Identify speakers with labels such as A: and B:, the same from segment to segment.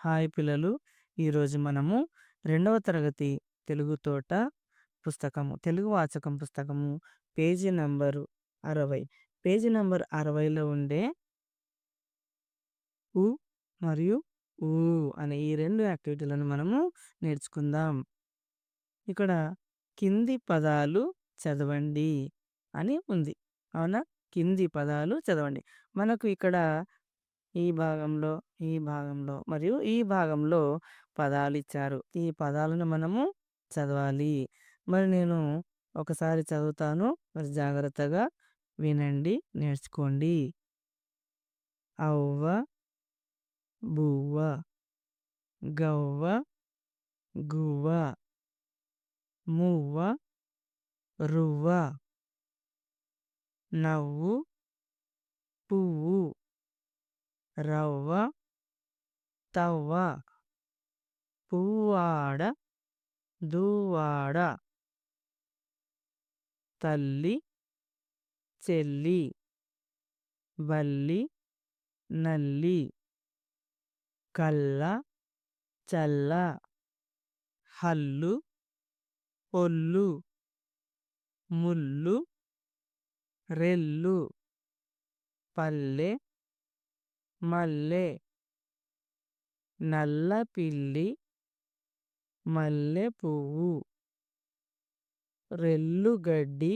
A: Hi పిల్లలు. ఈరోజు మనము రెండవ తరగతి తెలుగు తోట తెలుగు వాచకం పుస్తకము పేజీ నంబరు 60. పేజీ నంబర్ 60లో ఉండే ఉ మరియు ఊ అనే ఈ 2 యాక్టివిటీలను మనము నేర్చుకుందాం. ఇక్కడ కింది పదాలు చదవండి అని ఉంది. అవునా? కింది పదాలు చదవండి. మనకు ఇక్కడ ఈ భాగంలో, ఈ భాగంలో మరియు ఈ భాగంలో పదాలిచ్చారు. ఈ పదాలను మనము చదవాలి. మరి నేను ఒకసారి చదువుతాను. మరి జాగ్రత్తగా వినండి, నేర్చుకోండి. అవ్వ, బువ్వ, గవ్వ, గువ్వ, మువ్వ, రువ్వ, నవ్వు, పువ్వు, రవ్వ, తవ్వ, పువ్వాడ, దువ్వాడ, తల్లి, చెల్లి, బల్లి, నల్లి, కల్ల, చల్ల, హల్లు, పొల్లు, ముల్లు, రెల్లు, పల్లె, మల్లె, నల్ల పిల్లి, మల్లె పువ్వు, రెల్లుగడ్డి,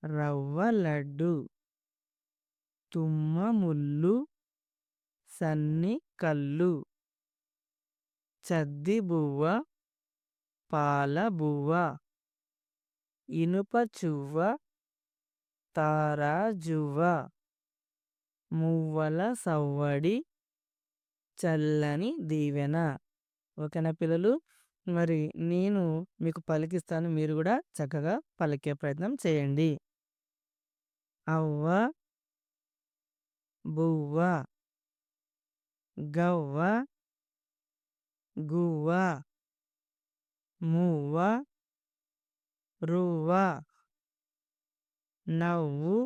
A: రవ్వ లడ్డు, తుమ్మ ముల్లు, సన్ని కల్లు, చద్ది బువ్వ, పాల బువ్వ, ఇనుప చువ్వ, తారాజువ్వ, మువ్వల సవ్వడి, చల్లని దీవెన. ఓకేనా పిల్లలు? మరి నేను మీకు పలికిస్తాను. మీరు కూడా చక్కగా పలికే ప్రయత్నం చేయండి. అవ్వ, బువ్వ, గవ్వ, గువ్వ, మువ్వ, రువ్వ, నవ్వు,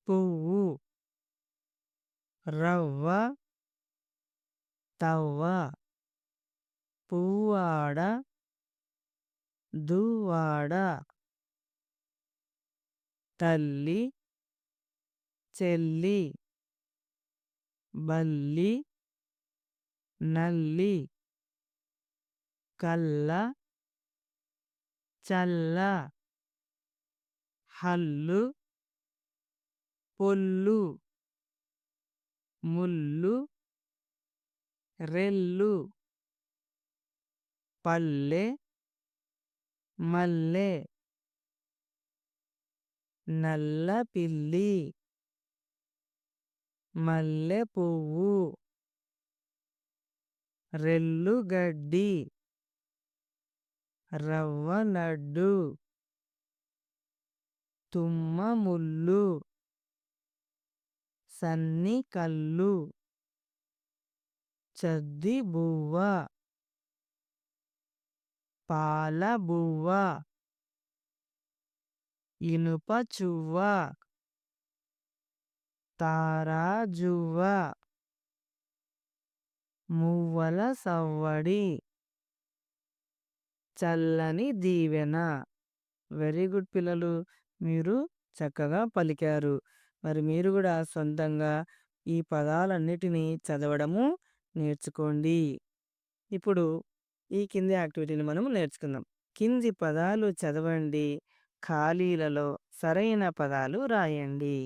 A: పువ్వు, రవ్వ, తవ్వ, పువ్వాడ, దువ్వాడ, తల్లి, చెల్లి, బల్లి, నల్లి, కల్ల, చల్ల, హల్లు, పొల్లు, ముల్లు, రెల్లు, పల్లె, మల్లె, నల్ల పిల్లి, మల్లె పువ్వు, రెల్లుగడ్డి, రవ్వ లడ్డు, తుమ్మ ముల్లు, సన్ని కల్లు, చద్ది బువ్వ, పాల బువ్వ, ఇనుప చువ్వ, తారాజువ్వ, మువ్వల సవ్వడి, చల్లని దీవెన. వెరీ గుడ్ పిల్లలు. మీరు చక్కగా పలికారు. మరి మీరు కూడా సొంతంగా ఈ పదాలన్నిటినీ చదవడము నేర్చుకోండి. ఇప్పుడు ఈ కింది యాక్టివిటీని మనం నేర్చుకుందాం. కింది పదాలు చదవండి. ఖాళీలలో సరైన పదాలు రాయండి.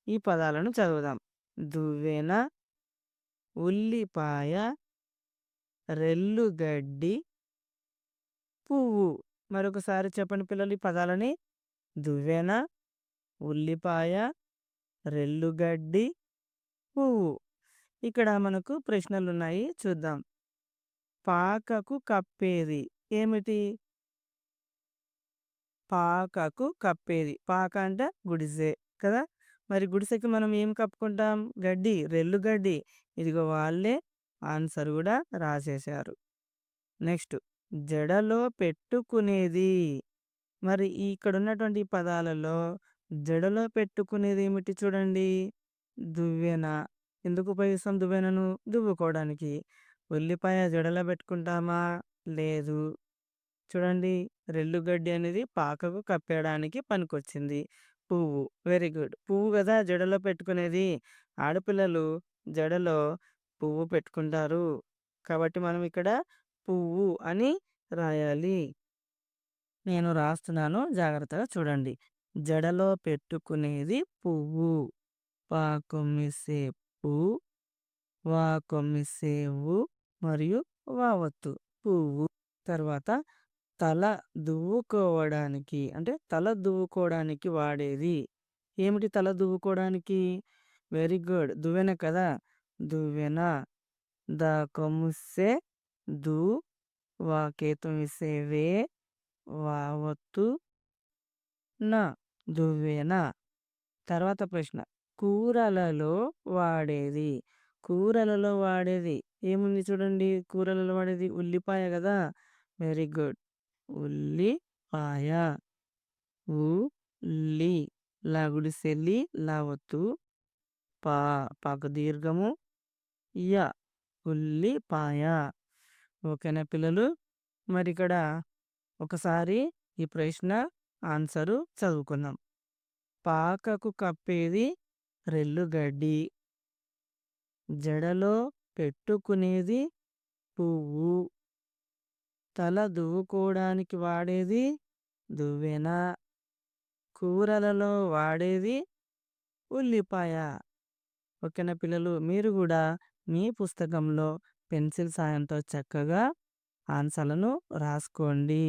A: ఈ పదాలను చదువుదాం. దువ్వెన, ఉల్లిపాయ, రెల్లుగడ్డి, పువ్వు. మరొకసారి చెప్పండి పిల్లలు ఈ పదాలని. దువ్వెన, ఉల్లిపాయ, రెల్లుగడ్డి, పువ్వు. ఇక్కడ మనకు ప్రశ్నలున్నాయి, చూద్దాం. పాకకు కప్పేది ఏమిటి? పాకకు కప్పేది. పాక అంటే గుడిసె కదా! మరి గుడిసెకి మనం ఏం కప్పుకుంటాం? గడ్డి, రెల్లుగడ్డి. ఇదిగో వాళ్ళే ఆన్సర్ కూడా రాసేశారు. నెక్స్ట్, జడలో పెట్టుకునేది. మరి ఇక్కడున్నటువంటి పదాలలో జడలో పెట్టుకునేది ఏమిటి చూడండి. దువ్వెన. ఎందుకు ఉపయోగిస్తాం దువ్వెనను? దువ్వుకోవడానికి. ఉల్లిపాయ జడలో పెట్టుకుంటామా? లేదు. చూడండి, రెల్లుగడ్డి అనేది పాకకు కప్పేయడానికి పనికొచ్చింది. పువ్వు. Very good. పువ్వు గదా జడలో పెట్టుకునేది. ఆడపిల్లలు జడలో పువ్వు పెట్టుకుంటారు. కాబట్టి మనం ఇక్కడ పువ్వు అని రాయాలి. నేను రాస్తున్నాను, జాగ్రత్తగా చూడండి. జడలో పెట్టుకునేది పువ్వు. పా కొమ్మిసే పు, వా కొమ్మిసే వు మరియు వావత్తు పువ్వు. తర్వాత తల దువ్వుకోవడానికి అంటే తల దువ్వుకోవడానికి వాడేది. ఏమిటి తల దువ్వుకోవడానికి? Very good. దువ్వెన కదా! దువ్వెన. ద కొమ్ముసే దు, వా కేతుమిసే వే, వావత్తు న దువ్వెన. తర్వాత ప్రశ్న. కూరలలో వాడేది. కూరలలో వాడేది ఏముంది చూడండి. కూరలలో వాడేది ఉల్లిపాయ గదా! Very good. ఉల్లిపాయ. ఉ లి ల గుడిసె లి ల ఒత్తు పా పాకు దీర్ఘము య ఉల్లిపాయ. ఓకేనా పిల్లలు? మరిక్కడ ఒకసారి ఈ ప్రశ్న ఆన్సరు చదువుకుందాం. పాకకు కప్పేది రెల్లుగడ్డి. జడలో పెట్టుకునేది పువ్వు. తల దువ్వుకోవడానికి వాడేది దువ్వెన. కూరలలో వాడేది ఉల్లిపాయ. ఓకేనా పిల్లలు? మీరు గూడా మీ పుస్తకంలో పెన్సిల్ సాయంతో చక్కగా ఆన్సర్‌లను రాసుకోండి.